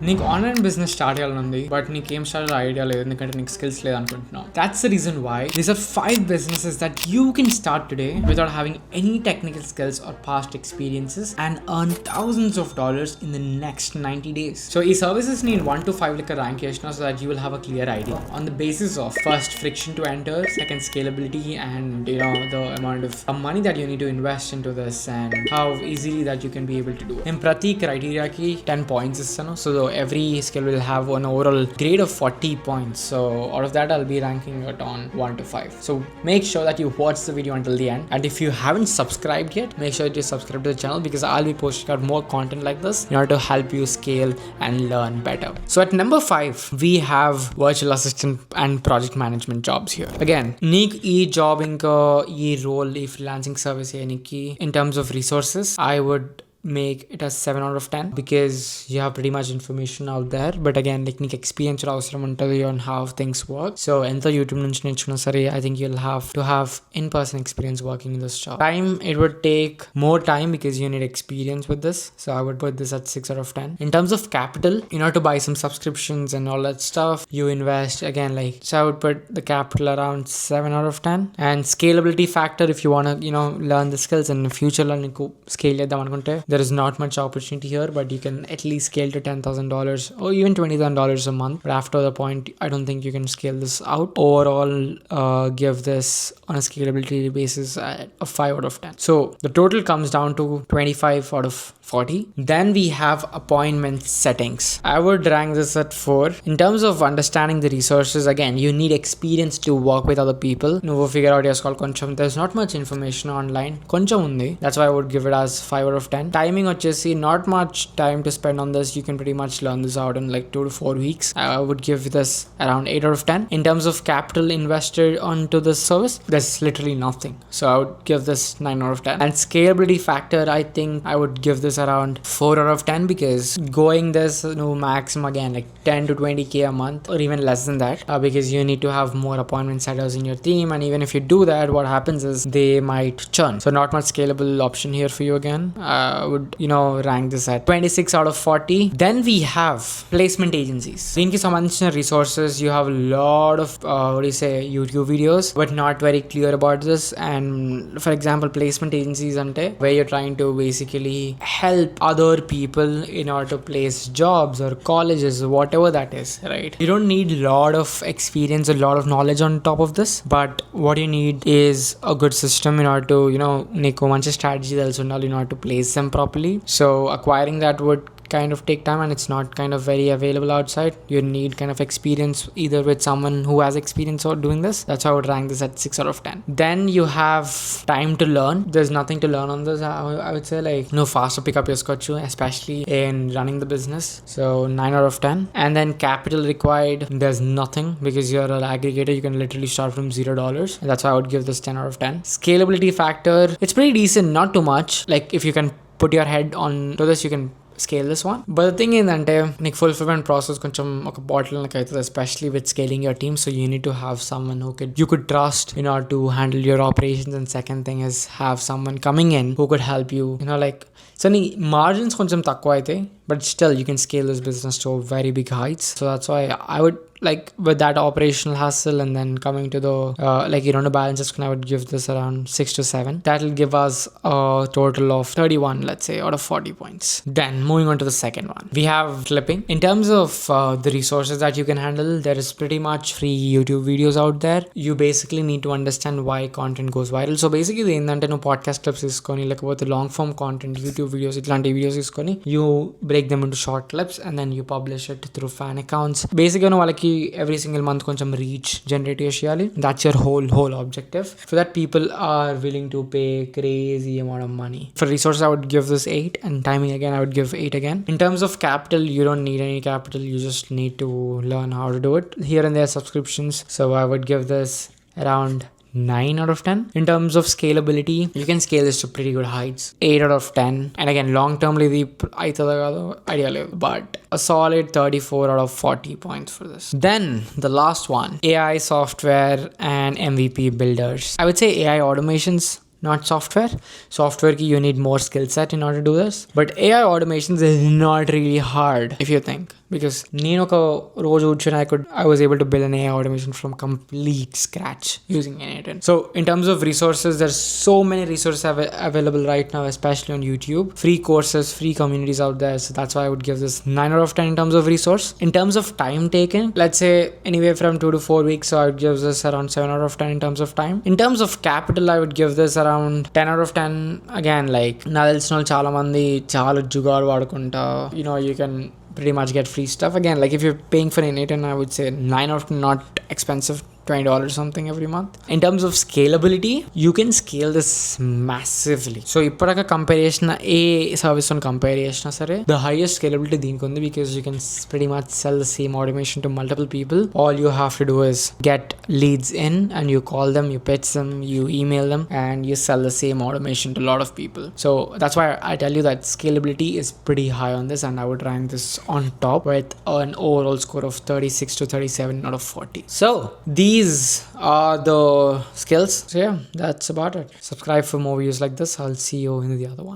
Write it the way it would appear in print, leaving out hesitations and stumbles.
నీకు online business start చేయాలనుంది but నీకేం స్టార్ట్ ఐడియా లేదు ఎందుకంటే నీకు స్కిల్స్ లేదు అనుకుంటున్నావు. That's the reason why these are 5 businesses that you can start today without having any technical skills or past experiences and earn thousands of dollars in the next 90 days. So ఈ services need 1 to 5 like a rank చేసిన so that you will have a clear idea on the basis of first friction to enter, second scalability, and the amount of money that you need to invest into this and how easily that you can be able to do it. In ప్రతి criteria కి 10 points ఇస్తాను. So every skill will have an overall grade of 40 points. So out of that, I'll be ranking it on 1 to 5. So make sure that you watch the video until the end. And if you haven't subscribed yet, make sure that you subscribe to the channel because I'll be posting out more content like this in order to help you scale and learn better. So at number 5, we have virtual assistant and project management jobs here. Again, need e-job e-role, freelancing service in terms of resources, I would make it a 7 out of 10 because you have pretty much information out there, but again like నీకు experience అవసరం ఉంటుంది on how things work. So ఎంత YouTube నుంచి నేర్చుకున్నా సరే I think you'll have to have in-person experience working in this job. Time, it would take more time because you need experience with this, so I would put this at 6 out of 10. In terms of capital, in order to buy some subscriptions and all that stuff, you invest again so I would put the capital around 7 out of 10. And scalability factor, if you want to learn the skills and in the future లో నీకు scale చేద్దాం అనుకుంటే there is not much opportunity here, but you can at least scale to $10,000 or even $20,000 a month. But after the point, I don't think you can scale this out. Overall, give this on a scalability basis a 5 out of 10. So the total comes down to 25 out of 40. Then we have appointment settings. I would rank this at 4. In terms of understanding the resources, again, you need experience to work with other people. No, figure out your call koncham. There's not much information online. Koncham undi. That's why I would give it as 5 out of 10. Timing వచ్చేసి not much time to spend on this. You can pretty much learn this out in like 2 to 4 weeks. I would give this around 8 out of 10. In terms of capital invested onto this service, there's literally nothing. So I would give this 9 out of 10. And scalability factor, I think I would give this around 4 out of 10 because going this maximum again like 10 to 20k a month or even less than that because you need to have more appointment setters in your team, and even if you do that, what happens is they might churn. So not much scalable option here for you again. I would rank this at 26 out of 40. Then we have placement agencies. దీనికి సంబంధించిన resources, you have a lot of YouTube videos but not very clear about this. And for example, placement agencies ante where you're trying to basically help other people in order to place jobs or colleges, whatever that is, right? You don't need a lot of experience, a lot of knowledge on top of this, but what you need is a good system in order to నీకు మంచి strategy తెలిసి ఉండాలి in order to place them properly. So acquiring that would kind of take time and it's not kind of very available outside. You need kind of experience either with someone who has experience or doing this. That's how I would rank this at 6 out of 10. Then you have time to learn. There's nothing to learn on this. I would say faster pick up your scotch, especially in running the business. So 9 out of 10. And then capital required, there's nothing because you're an aggregator. You can literally start from $0. And that's why I would give this 10 out of 10. Scalability factor, it's pretty decent, not too much. Like if you can put your head on to this, you can scale this one. But the thing ఏంటంటే నీకు fulfillment process కొంచెం ఒక bottle neck అవుతుంది, especially with scaling your team. So you need to have someone who you could trust in order to handle your operations. And second thing is have someone coming in who could help you, so నీ margins కొంచెం తక్కువ అవుతాయి, but still you can scale this business to very big heights. So that's why I would with that operational hustle and then coming to the balances, I would give this around 6 to 7. That will give us a total of 31, let's say, out of 40 points. Then moving on to the second one, we have flipping. In terms of the resources that you can handle, there is pretty much free YouTube videos out there. You basically need to understand why content goes viral. So basically ఏంటంటే నువ్వు podcast clips తీసుకొని లేకపోతే long form content, YouTube videos, ఇట్లాంటి videos తీసుకొని you break them into short clips and then you publish it through fan accounts. Basically వాళ్ళకి every single month కొంచెం reach generate చేయాలి. That's your whole objective. For that, people are willing to pay crazy amount of money. For resources, I would give this 8, and timing again I would give 8 again. In terms of capital, you don't need any capital. You just need to learn how to do it. Here and there subscriptions. So I would give this around 9 out of 10. In terms of scalability, you can scale this to pretty good heights. 8 out of 10. And again, long term ఇది అవుతుందో కాదో idea లేదు, but a solid 34 out of 40 points for this. Then the last one, AI software and MVP builders. I would say AI automations not software. Software ki you need more skill set in order to do this. But AI automations is not really hard if you think. Because I was able to build an AI automation from complete scratch using n8n. So in terms of resources, there's so many resources available right now, especially on YouTube. Free courses, free communities out there. So that's why I would give this 9 out of 10 in terms of resource. In terms of time taken, let's say anywhere from 2 to 4 weeks. So I would give this around 7 out of 10 in terms of time. In terms of capital, I would give this around 10 out of 10. Again, like నా తెలిసిన వాళ్ళు చాలా మంది చాలా జుగాడు వాడుకుంటా, you can pretty much get free stuff. Again, like if you're paying for an 8, and I would say 9 out of 10, not expensive, $20 something every month. In terms of scalability, you can scale this massively. So ఇప్పటిక compare చేసిన ఏ service తో compare చేసినా సరే, the highest scalability దీనికి ఉంది, because you can pretty much sell the same automation to multiple people. All you have to do is get leads in, and you call them, you pitch them, you email them, and you sell the same automation to a lot of people. So that's why I tell you that scalability is pretty high on this, and I would rank this on top with an overall score of 36 to 37 out of 40. So these are the skills. So yeah, that's about it. Subscribe for more videos like this. I'll see you in the other one.